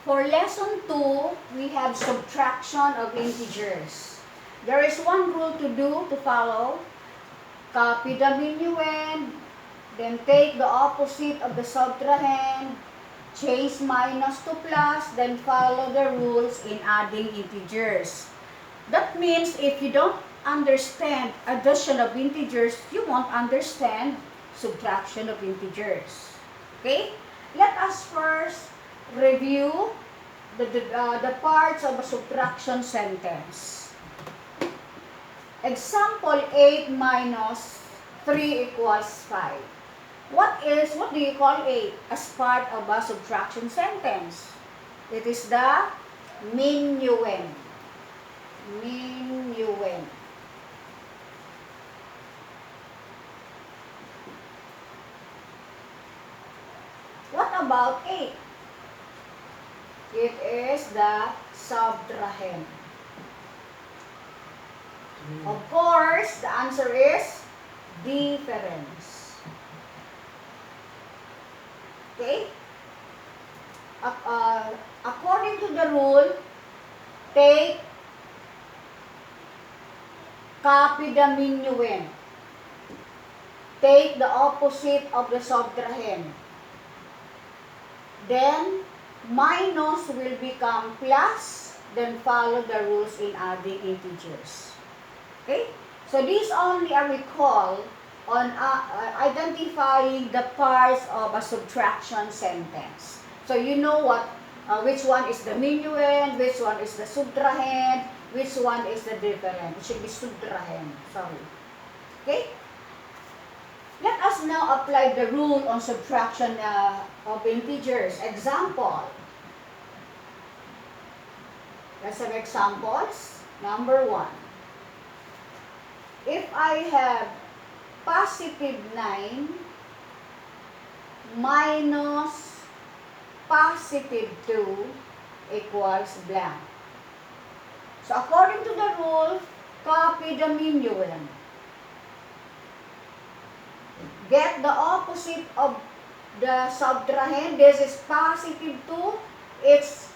For lesson 2, we have subtraction of integers. There is one rule to follow. Copy the minuend, then take the opposite of the subtrahend, change minus to plus, then follow the rules in adding integers. That means if you don't understand addition of integers, you won't understand subtraction of integers. Okay? Let us first review the parts of a subtraction sentence. Example 8 minus 3 equals 5. What do you call 8 as part of a subtraction sentence? It is the minuend. Minuend. What about 8? It is the subtrahend. Of course, the answer is difference. Okay? According to the rule, copy the minuend. Take the opposite of the subtrahend. Then, minus will become plus, then follow the rules in adding integers. Okay? So, these only a recall on identifying the parts of a subtraction sentence. So, you know which one is the minuend, which one is the subtrahend, which one is the differend. It should be subtrahend. Sorry. Okay? Let us now apply the rule on subtraction of integers. Example. Let's have examples. Number 1. If I have positive 9 minus positive 2 equals blank. So according to the rule, copy the minuend. Get the opposite of the subtrahend. This is positive 2. Its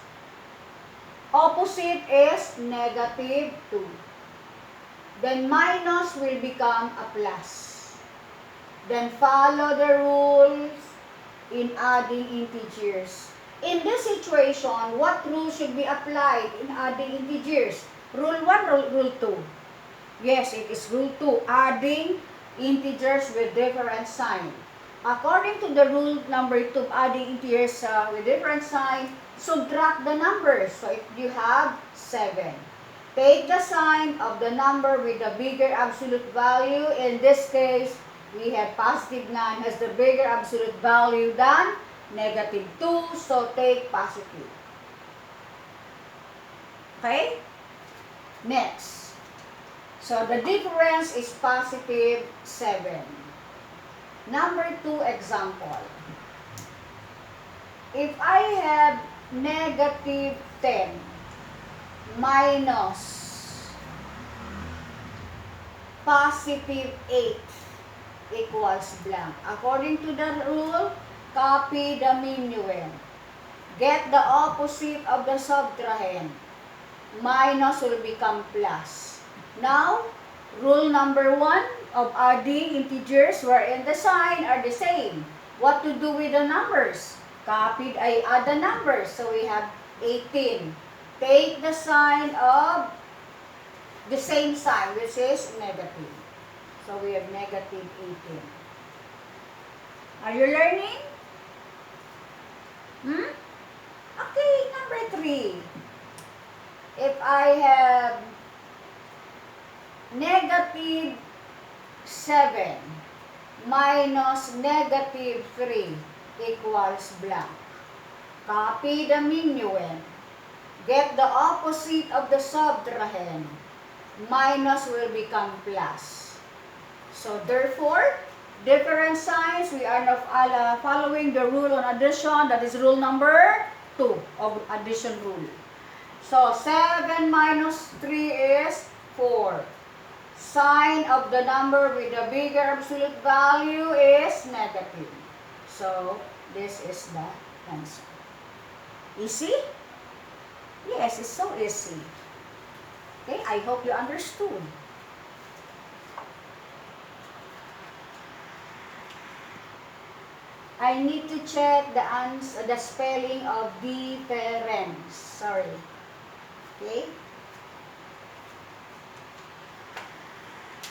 opposite is negative 2. Then minus will become a plus. Then follow the rules in adding integers. In this situation, what rule should be applied in adding integers? Rule 1, rule 2. Yes, it is rule 2, adding integers with different sign. According to the rule number 2, adding integers with different sign, subtract the numbers. So if you have 7, take the sign of the number with the bigger absolute value. In this case, we have positive 9 has the bigger absolute value than negative 2. So take positive. Okay? Next. So the difference is positive 7. Number 2 example. If I have negative 10 minus positive 8 equals blank. According to the rule, copy the minuend. Get the opposite of the subtrahend. Minus will become plus. Now, rule number 1 of adding integers wherein the sign are the same. What to do with the numbers? Add the numbers. So we have 18. Take the sign of the same sign, which is negative. So we have negative 18. Are you learning? Okay, number 3. If I have negative 7 minus negative 3 equals blank. Copy the minuend. Get the opposite of the subtrahend. Minus will become plus. So therefore, different signs, we are now following the rule on addition. That is rule number 2 of addition rule. So 7 minus 3 is 4. Sign of the number with the bigger absolute value is negative. So this is the answer. Easy? Yes, it's so easy. Okay, I hope you understood. I need to check the spelling of difference. Sorry. Okay?